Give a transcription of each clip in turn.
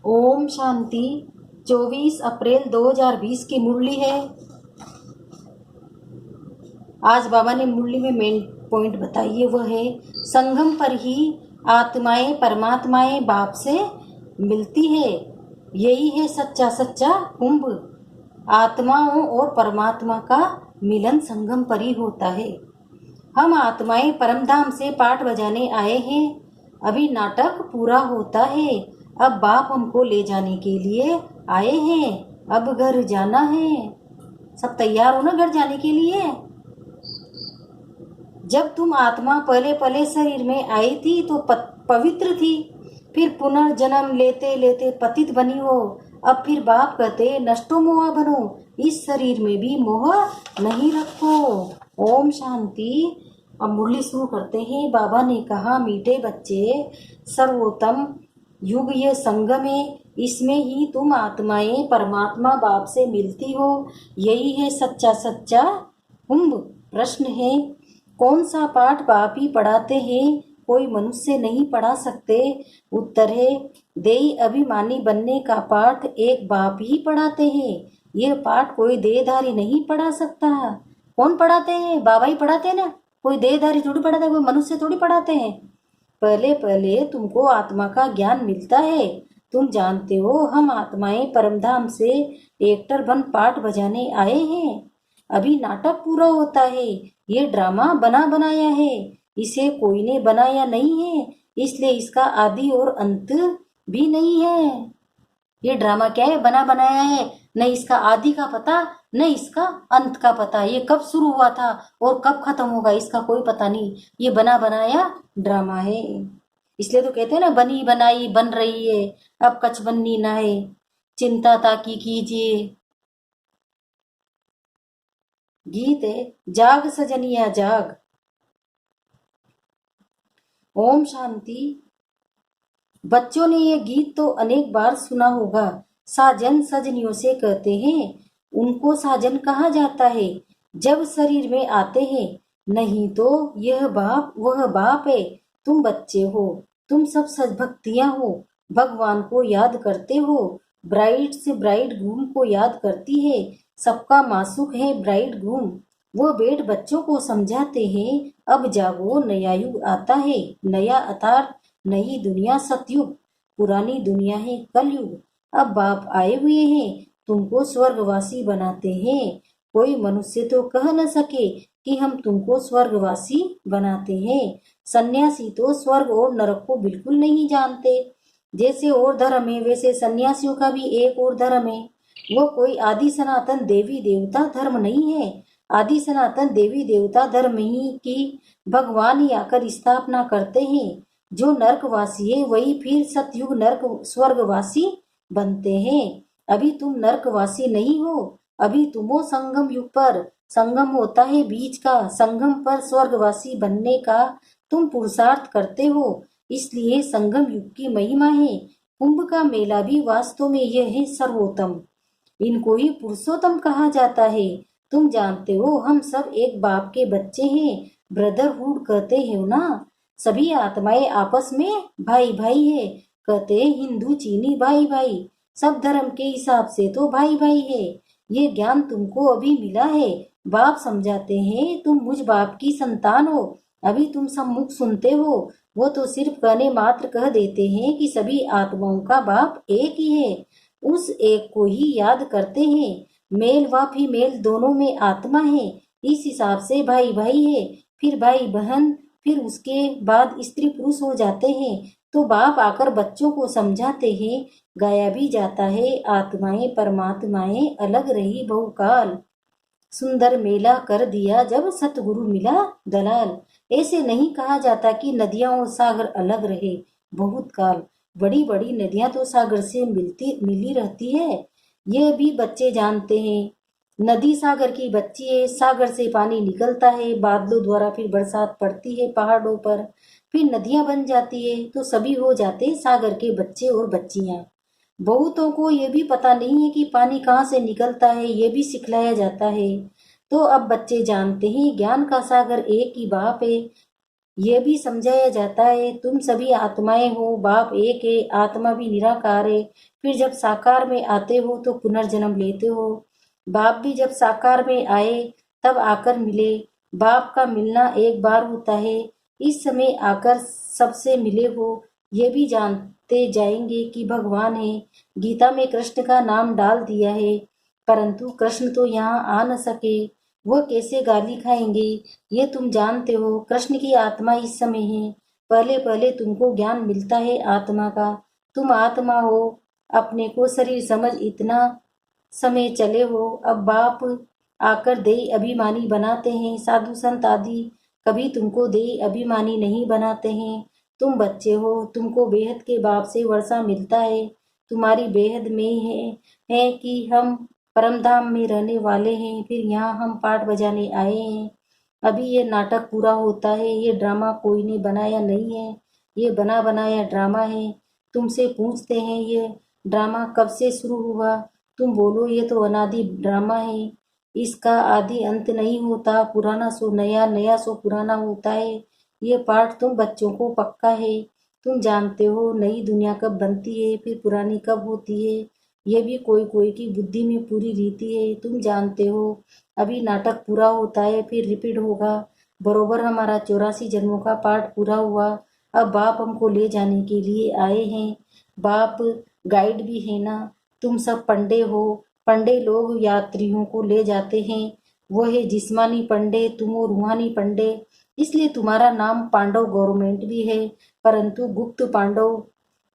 ओम शांति। 24 अप्रैल 2020 की मुरली है। आज बाबा ने मुरली में मेन पॉइंट बताई है, वह है संगम पर ही आत्माएं परमात्माएं बाप से मिलती है। यही है सच्चा सच्चा कुंभ। आत्माओं और परमात्मा का मिलन संगम पर ही होता है। हम आत्माएं परमधाम से पाठ बजाने आए हैं। अभी नाटक पूरा होता है। अब बाप हमको ले जाने के लिए आए हैं। अब घर जाना है। सब तैयार हो ना घर जाने के लिए। जब तुम आत्मा पहले पहले शरीर में आई थी तो पवित्र थी। फिर पुनर्जन्म लेते लेते पतित बनी हो। अब फिर बाप कहते नष्टो मोहा बनो। इस शरीर में भी मोह नहीं रखो। ओम शांति। अब मुरली शुरू करते हैं। बाबा ने कहा, मीठे बच्चे, सर्वोत्तम युग ये संगम है। इसमें ही तुम आत्माएं परमात्मा बाप से मिलती हो। यही है सच्चा सच्चा कुंभ। प्रश्न है, कौन सा पाठ बाप ही पढ़ाते हैं? कोई मनुष्य नहीं पढ़ा सकते। उत्तर है, देही अभिमानी बनने का पाठ एक बाप ही पढ़ाते हैं। यह पाठ कोई देहधारी नहीं पढ़ा सकता। कौन पढ़ाते हैं? बाबा ही पढ़ाते हैं ना। कोई देहधारी थोड़ी पढ़ाता है, कोई मनुष्य थोड़ी पढ़ाते हैं। पहले पहले तुमको आत्मा का ज्ञान मिलता है। तुम जानते हो हम आत्माएं परमधाम से एक्टर बन पाठ बजाने आए हैं। अभी नाटक पूरा होता है। ये ड्रामा बना बनाया है। इसे कोई ने बनाया नहीं है, इसलिए इसका आदि और अंत भी नहीं है। ये ड्रामा क्या है? बना बनाया है। न इसका आदि का पता, न इसका अंत का पता। ये कब शुरू हुआ था और कब खत्म होगा, इसका कोई पता नहीं। ये बना बनाया ड्रामा है। इसलिए तो कहते हैं ना, बनी बनाई बन रही है, अब कछ बननी ना है, चिंता ताकि कीजिए। गीत है, जाग सजनिया जाग। ओम शांति। बच्चों ने ये गीत तो अनेक बार सुना होगा। साजन सजनियों से कहते हैं। उनको साजन कहा जाता है जब शरीर में आते हैं। नहीं तो यह बाप वह बाप है। तुम बच्चे हो, तुम सब सद्भक्तियां हो, भगवान को याद करते हो। ब्राइड से ब्राइड ग्रूम को याद करती है। सबका मासूक है ब्राइड ग्रूम। वो बेट बच्चों को समझाते हैं, अब जागो नया युग आता है। नया अवतार, नई दुनिया सतयुग, पुरानी दुनिया है कलयुग। अब बाप आए हुए हैं, तुमको स्वर्गवासी बनाते हैं। कोई मनुष्य तो कह न सके कि हम तुमको स्वर्गवासी बनाते हैं। सन्यासी तो स्वर्ग और नरक को बिल्कुल नहीं जानते। जैसे और धर्म है वैसे सन्यासियों का भी एक और धर्म है। वो कोई आदि सनातन देवी देवता धर्म नहीं है। आदि सनातन देवी देवता धर्म ही की भगवान ही आकर स्थापना करते हैं। जो नरकवासी है वही फिर सतयुग नरक स्वर्गवासी बनते हैं। अभी तुम नरकवासी नहीं हो, अभी तुम हो संगम युग पर। संगम होता है बीच का। संगम पर स्वर्गवासी बनने का तुम पुरुषार्थ करते हो, इसलिए संगम युग की महिमा है। कुंभ का मेला भी वास्तव में यह है सर्वोत्तम। इनको ही पुरुषोत्तम कहा जाता है। तुम जानते हो हम सब एक बाप के बच्चे हैं। ब्रदरहुड कहते हो ना। सभी आत्माएं आपस में भाई भाई है। कहते हिंदू चीनी भाई भाई, सब धर्म के हिसाब से तो भाई भाई है। ये ज्ञान तुमको अभी मिला है। बाप समझाते हैं तुम मुझ बाप की संतान हो। अभी तुम सम्मुख सुनते हो। वो तो सिर्फ कहने मात्र कह देते हैं कि सभी आत्माओं का बाप एक ही है। उस एक को ही याद करते हैं। मेल व फीमेल दोनों में आत्मा है। इस हिसाब से भाई भाई है, फिर भाई बहन, फिर उसके बाद स्त्री पुरुष हो जाते हैं। तो बाप आकर बच्चों को समझाते हैं। गाया भी जाता है, आत्माएं परमात्माएं अलग रही बहुकाल। सुंदर मेला कर दिया जब सतगुरु मिला दलाल। ऐसे नहीं कहा जाता कि नदियां और सागर अलग रहे बहुत काल। बड़ी बड़ी नदियां तो सागर से मिली रहती है। ये भी बच्चे जानते हैं। नदी सागर की बच्ची है। सागर से पानी निकलता है, बादलों द्वारा फिर बरसात पड़ती है पहाड़ों पर, फिर नदियां बन जाती है, तो सभी हो जाते हैं सागर के बच्चे और बच्चियां। बहुतों को ये भी पता नहीं है कि पानी कहाँ से निकलता है, ये भी सिखलाया जाता है। तो अब बच्चे जानते हैं ज्ञान का सागर एक ही बाप है। यह भी समझाया जाता है तुम सभी आत्माएं हो, बाप एक है, आत्मा भी निराकार है। फिर जब साकार में आते हो तो पुनर्जन्म लेते हो। बाप भी जब साकार में आए तब आकर मिले। बाप का मिलना एक बार होता है। इस समय आकर सबसे मिले हो। ये भी जानते जाएंगे कि भगवान है। गीता में कृष्ण का नाम डाल दिया है, परंतु कृष्ण तो यहाँ आ न सके। वह कैसे गाली खाएंगे ये तुम जानते हो। कृष्ण की आत्मा इस समय है। पहले पहले तुमको ज्ञान मिलता है आत्मा का। तुम आत्मा हो, अपने को शरीर समझ इतना समय चले हो। अब बाप आकर देह अभिमानी बनाते हैं। साधु संत आदि कभी तुमको देह अभिमानी नहीं बनाते हैं। तुम बच्चे हो, तुमको बेहद के बाप से वर्षा मिलता है। तुम्हारी बेहद में है कि हम परमधाम में रहने वाले हैं। फिर यहाँ हम पाठ बजाने आए हैं। अभी ये नाटक पूरा होता है। ये ड्रामा कोई ने बनाया नहीं है, ये बना बनाया ड्रामा है। तुमसे पूछते हैं ये ड्रामा कब से शुरू हुआ। तुम बोलो ये तो अनादि ड्रामा है, इसका आदि अंत नहीं होता। पुराना सो नया, नया सो पुराना होता है। ये पाठ तुम बच्चों को पक्का है। तुम जानते हो नई दुनिया कब बनती है, फिर पुरानी कब होती है। ये भी कोई कोई की बुद्धि में पूरी रीति है। तुम जानते हो अभी नाटक पूरा होता है, फिर रिपीट होगा। बरोबर हमारा 84 जन्मों का पाठ पूरा हुआ। अब बाप हमको ले जाने के लिए आए हैं। बाप गाइड भी है ना। तुम सब पंडे हो। पंडे लोग यात्रियों को ले जाते हैं। वो है जिस्मानी पंडे, तुम हो रूहानी पंडे। इसलिए तुम्हारा नाम पांडव गवर्नमेंट भी है, परंतु गुप्त पांडव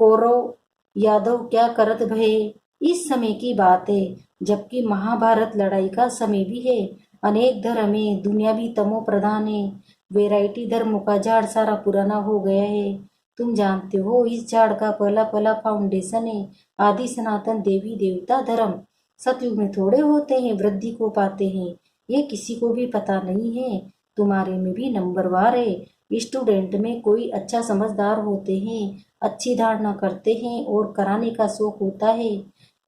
कौरव यादव क्या करत भये। इस समय की बात है, जबकि महाभारत लड़ाई का समय भी है। अनेक धर्म है, दुनिया भी तमो प्रधान है। वैरायटी धर्मों का झाड़ सारा पुराना हो गया है। तुम जानते हो इस झाड़ का पहला पहला फाउंडेशन है आदि सनातन देवी देवता धर्म। सतयुग में थोड़े होते हैं, वृद्धि को पाते हैं। ये किसी को भी पता नहीं है। तुम्हारे में भी नंबरवार है। स्टूडेंट में कोई अच्छा समझदार होते हैं, अच्छी धारणा करते हैं और कराने का शौक होता है।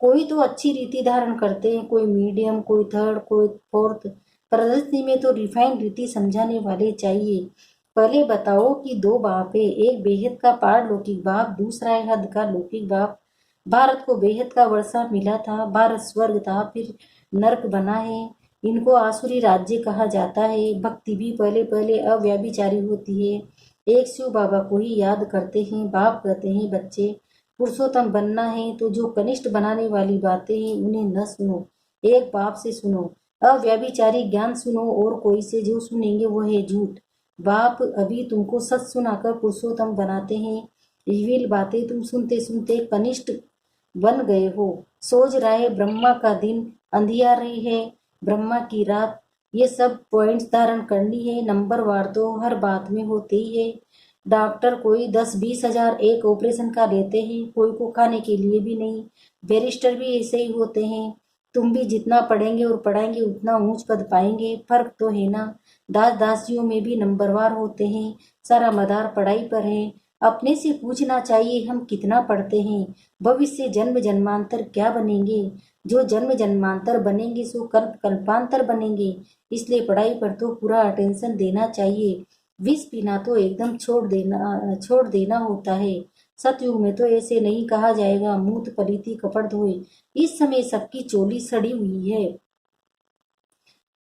कोई तो अच्छी रीति धारण करते हैं, कोई मीडियम, कोई थर्ड, कोई फोर्थ। प्रदर्शनी में तो रिफाइंड रीति समझाने वाले चाहिए। पहले बताओ कि दो बाप है, एक बेहद का पारलौकिक बाप, दूसरा है हद का लौकिक बाप। भारत को बेहद का वर्षा मिला था, भारत स्वर्ग था, फिर नरक बना है। इनको आसुरी राज्य कहा जाता है। भक्ति भी पहले पहले अव्यभिचारी होती है। एक शिव बाबा को ही याद करते हैं। बाप कहते हैं बच्चे पुरुषोत्तम बनना है तो जो कनिष्ठ बनाने वाली बातें हैं उन्हें न सुनो, एक बाप से सुनो। अव्यभिचारी ज्ञान सुनो और कोई से जो सुनेंगे वो है झूठ। बाप अभी तुमको सच सुनाकर पुरुषोत्तम बनाते हैं। इविल बातें तुम सुनते सुनते कनिष्ठ बन गए हो। सोच रहे ब्रह्मा का दिन, अंधियारी है ब्रह्मा की रात। ये सब पॉइंट्स धारण करनी है। नंबरवार तो हर बात में होते ही है। डॉक्टर कोई 10-20 हजार एक ऑपरेशन का लेते हैं, कोई को खाने के लिए भी नहीं। बैरिस्टर भी ऐसे ही होते हैं। तुम भी जितना पढ़ेंगे और पढ़ाएंगे उतना ऊंच पद पाएंगे। फर्क तो है ना। दास दासियों में भी नंबरवार होते हैं। सारा मदार पढ़ाई पर है। अपने से पूछना चाहिए हम कितना पढ़ते हैं। भविष्य जन्म जन्मांतर क्या बनेंगे। जो जन्म जन्मांतर बनेंगे सो कल्प कल्पांतर बनेंगे। इसलिए पढ़ाई पर तो पूरा अटेंशन देना चाहिए। विष पीना तो एकदम छोड़ देना होता है। सतयुग में तो ऐसे नहीं कहा जाएगा मूत पलीती कपड़ धोए। इस समय सबकी चोली सड़ी हुई है,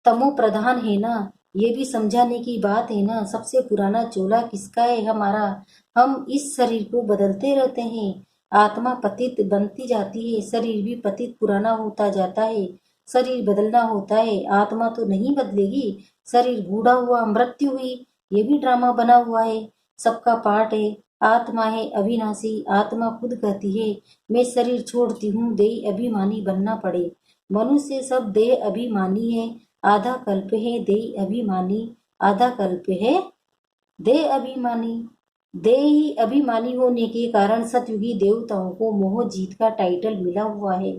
तमो प्रधान है ना। ये भी समझाने की बात है ना। सबसे पुराना चोला किसका है, हमारा। हम इस शरीर को बदलते रहते हैं। आत्मा पतित बनती जाती है, शरीर भी पतित पुराना होता जाता है। शरीर बदलना होता है, आत्मा तो नहीं बदलेगी। शरीर बूढ़ा हुआ, मृत्यु हुई, ये भी ड्रामा बना हुआ है। सबका पार्ट है। आत्मा है अविनाशी। आत्मा खुद कहती है मैं शरीर छोड़ती हूँ, देह अभिमानी बनना पड़े। मनुष्य सब देह अभिमानी है। आधा कल्प है देह अभिमानी, आधा कल्प है देह अभिमानी। देही अभिमानी होने के कारण सतयुगी देवताओं को मोह जीत का टाइटल मिला हुआ है,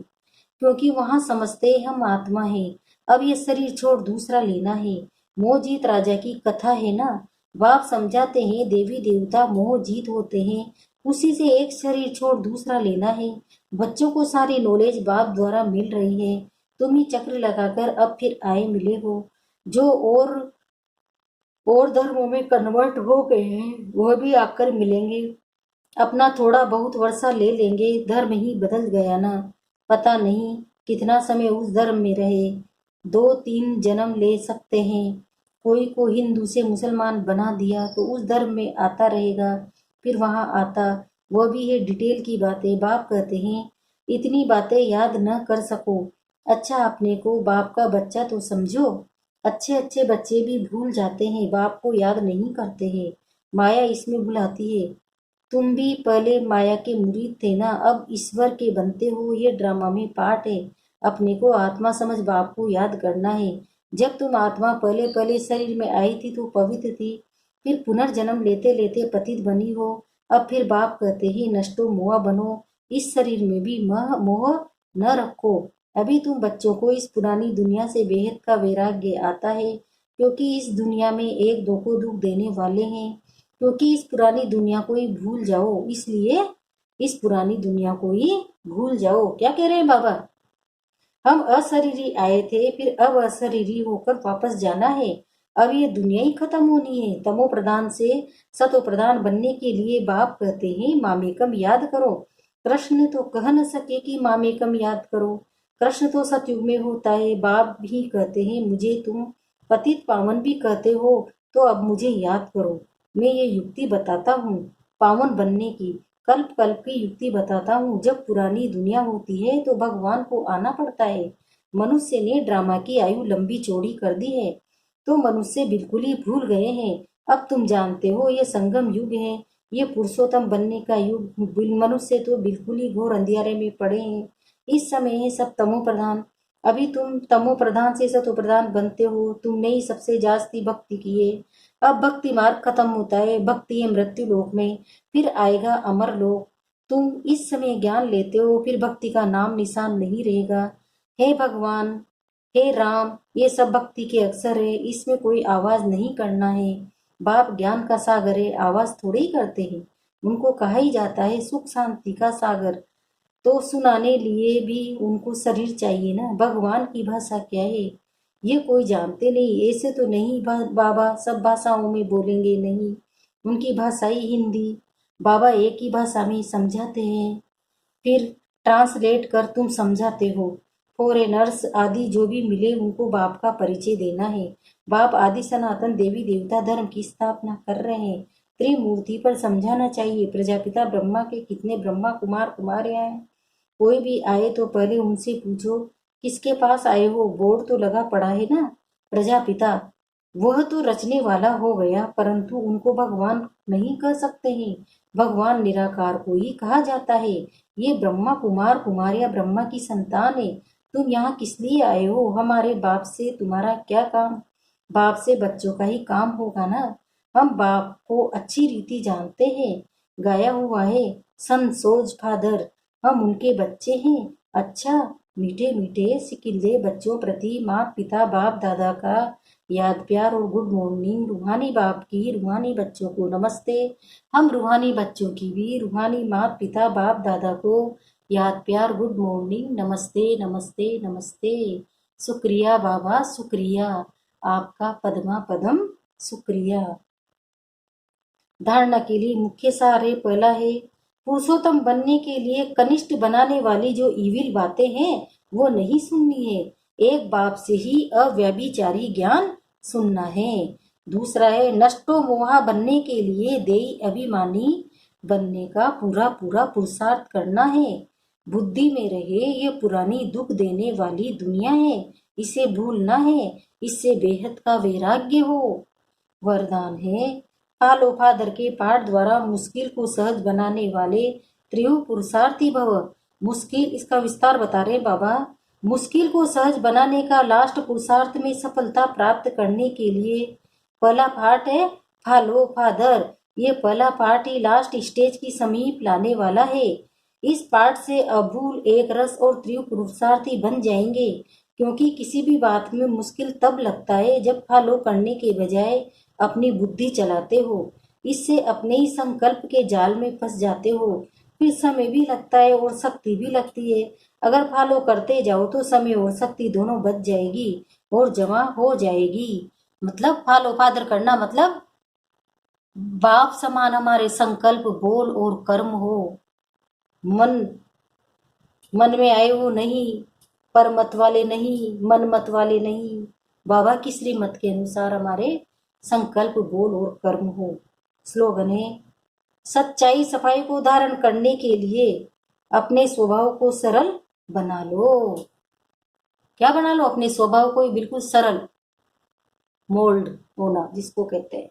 क्योंकि वहां समझते हम आत्मा है। अब ये शरीर छोड़ दूसरा लेना है। मोह जीत राजा की कथा है ना। बाप समझाते हैं देवी देवता मोह जीत होते हैं, उसी से एक शरीर छोड़ दूसरा लेना है। बच्चों को सारी नॉलेज बाप द्वारा मिल रही है। तुम ही चक्र लगाकर अब फिर आए मिले हो। जो और और धर्मों में कन्वर्ट हो गए हैं वह भी आकर मिलेंगे, अपना थोड़ा बहुत वर्षा ले लेंगे। धर्म ही बदल गया ना, पता नहीं कितना समय उस धर्म में रहे, 2-3 जन्म ले सकते हैं। कोई को हिंदू से मुसलमान बना दिया तो उस धर्म में आता रहेगा, फिर वहां आता। वह भी है डिटेल की बातें। बाप कहते हैं इतनी बातें याद न कर सको, अच्छा अपने को बाप का बच्चा तो समझो। अच्छे अच्छे बच्चे भी भूल जाते हैं, बाप को याद नहीं करते हैं, माया इसमें भुलाती है। तुम भी पहले माया के मुरीद थे ना, अब ईश्वर के बनते हो, ये ड्रामा में पार्ट है। अपने को आत्मा समझ बाप को याद करना है। जब तुम आत्मा पहले पहले शरीर में आई थी तो पवित्र थी, फिर पुनर्जन्म लेते लेते पतित बनी हो। अब फिर बाप कहते हैं नष्टो मोह बनो, इस शरीर में भी मोह न रखो। अभी तुम बच्चों को इस पुरानी दुनिया से बेहद का वैराग्य आता है, क्योंकि इस दुनिया में एक दो को दुख देने वाले हैं। क्योंकि इस पुरानी दुनिया को ही भूल जाओ, इसलिए इस पुरानी दुनिया को ही भूल जाओ। क्या कह रहे हैं बाबा? हम अशरीरी आए थे, फिर अब अशरीरी होकर वापस जाना है। अब ये दुनिया ही खत्म होनी है। तमो प्रधान से सतो प्रधान बनने के लिए बाप कहते हैं मामेकम याद करो। कृष्ण ने तो कह न सके कि मामेकम याद करो। कृष्ण तो सतयुग में होता है। बाप भी कहते हैं मुझे तुम पतित पावन भी कहते हो, तो अब मुझे याद करो। मैं ये युक्ति बताता हूँ पावन बनने की, कल्प कल्प की युक्ति बताता हूँ। जब पुरानी दुनिया होती है तो भगवान को आना पड़ता है। मनुष्य ने ड्रामा की आयु लंबी चौड़ी कर दी है, तो मनुष्य बिल्कुल ही भूल गए हैं। अब तुम जानते हो ये संगम युग है, ये पुरुषोत्तम बनने का युग। मनुष्य तो बिल्कुल ही घोर अंधियारे में पड़े हैं। इस समय है सब तमो प्रधान। अभी तुम तमो प्रधान से सतो प्रधान बनते हो। तुमने ही सबसे जास्ती भक्ति की है। अब भक्ति मार्ग खत्म होता है, भक्ति है मृत्यु लोक में, फिर आएगा अमर लोक। तुम इस समय ज्ञान लेते हो, फिर भक्ति का नाम निशान नहीं रहेगा। हे भगवान, हे राम, ये सब भक्ति के अक्षर है, इसमें कोई आवाज नहीं करना है। बाप ज्ञान का सागर है, आवाज थोड़े ही करते हैं। उनको कहा ही जाता है सुख शांति का सागर, तो सुनाने लिए भी उनको शरीर चाहिए ना। भगवान की भाषा क्या है ये कोई जानते नहीं। ऐसे तो नहीं बाबा सब भाषाओं में बोलेंगे, नहीं, उनकी भाषा ही हिंदी। बाबा एक ही भाषा में समझाते हैं, फिर ट्रांसलेट कर तुम समझाते हो। फॉरेनर्स आदि जो भी मिले उनको बाप का परिचय देना है। बाप आदि सनातन देवी देवता धर्म की स्थापना कर रहे हैं। त्रिमूर्ति पर समझाना चाहिए। प्रजापिता ब्रह्मा के कितने ब्रह्मा कुमार कुमारियां हैं। कोई भी आए तो पहले उनसे पूछो किसके पास आए हो, बोर्ड तो लगा पड़ा है ना, प्रजापिता। वह तो रचने वाला हो गया, परंतु उनको भगवान नहीं कह सकते हैं। भगवान निराकार को ही कहा जाता है। ये ब्रह्मा कुमार कुमारिया ब्रह्मा की संतान है। तुम यहाँ किस लिए आए हो? हमारे बाप से तुम्हारा क्या काम? बाप से बच्चों का ही काम होगा ना। हम बाप को अच्छी रीति जानते हैं, गाया हुआ है सन सोज फादर, हम उनके बच्चे हैं। अच्छा, मीठे मीठे सिकिल्ले बच्चों प्रति माँ पिता बाप दादा का याद प्यार और गुड मॉर्निंग। रूहानी बाप की रूहानी बच्चों को नमस्ते। हम रूहानी बच्चों की भी रूहानी माता पिता बाप दादा को याद प्यार गुड मॉर्निंग, नमस्ते नमस्ते नमस्ते। शुक्रिया बाबा, शुक्रिया आपका पद्मा पदम, शुक्रिया। धारणा के लिए मुख्य सार है, पहला है पुरुषोत्तम बनने के लिए कनिष्ठ बनाने वाली जो इविल बातें हैं वो नहीं सुननी है। एक बाप से ही अव्यभिचारी ज्ञान सुनना है। दूसरा है नष्टो मोहा बनने के लिए देई अभिमानी बनने का पूरा पूरा पुरुषार्थ करना है। बुद्धि में रहे ये पुरानी दुख देने वाली दुनिया है, इसे भूलना है, इससे बेहद का वैराग्य हो। वरदान है फॉलो फादर के पाठ द्वारा मुश्किल को सहज बनाने वाले त्रियु पुरुषार्थी भव। मुश्किल, इसका विस्तार बता रहे बाबा। मुश्किल को सहज बनाने का लास्ट पुरुषार्थ में सफलता प्राप्त करने के लिए पहला पार्ट है फॉलो फादर। ये पहला पार्ट ही लास्ट स्टेज की समीप लाने वाला है। इस पार्ट से अभूल एक रस और त्रियु पुरुषार्थी बन जाएंगे, क्योंकि किसी भी बात में मुश्किल तब लगता है जब फॉलो करने के बजाय अपनी बुद्धि चलाते हो। इससे अपने ही संकल्प के जाल में फंस जाते हो। फिर समय भी लगता है और शक्ति भी लगती है। अगर फॉलो करते जाओ तो समय और शक्ति दोनों बच जाएगी और जमा हो जाएगी। मतलब फॉलो फादर करना मतलब बाप समान हमारे संकल्प बोल और कर्म हो, मन मन में आए वो नहीं, पर मत वाले नहीं, मन मत वाले नहीं, बाबा की श्रीमत के अनुसार हमारे संकल्प बोल और कर्म हो। स्लोगन है, सच्चाई सफाई को धारण करने के लिए अपने स्वभाव को सरल बना लो। क्या बना लो? अपने स्वभाव को बिल्कुल सरल, मोल्ड होना जिसको कहते हैं,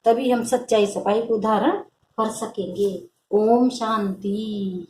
तभी हम सच्चाई सफाई को धारण कर सकेंगे। ओम शांति।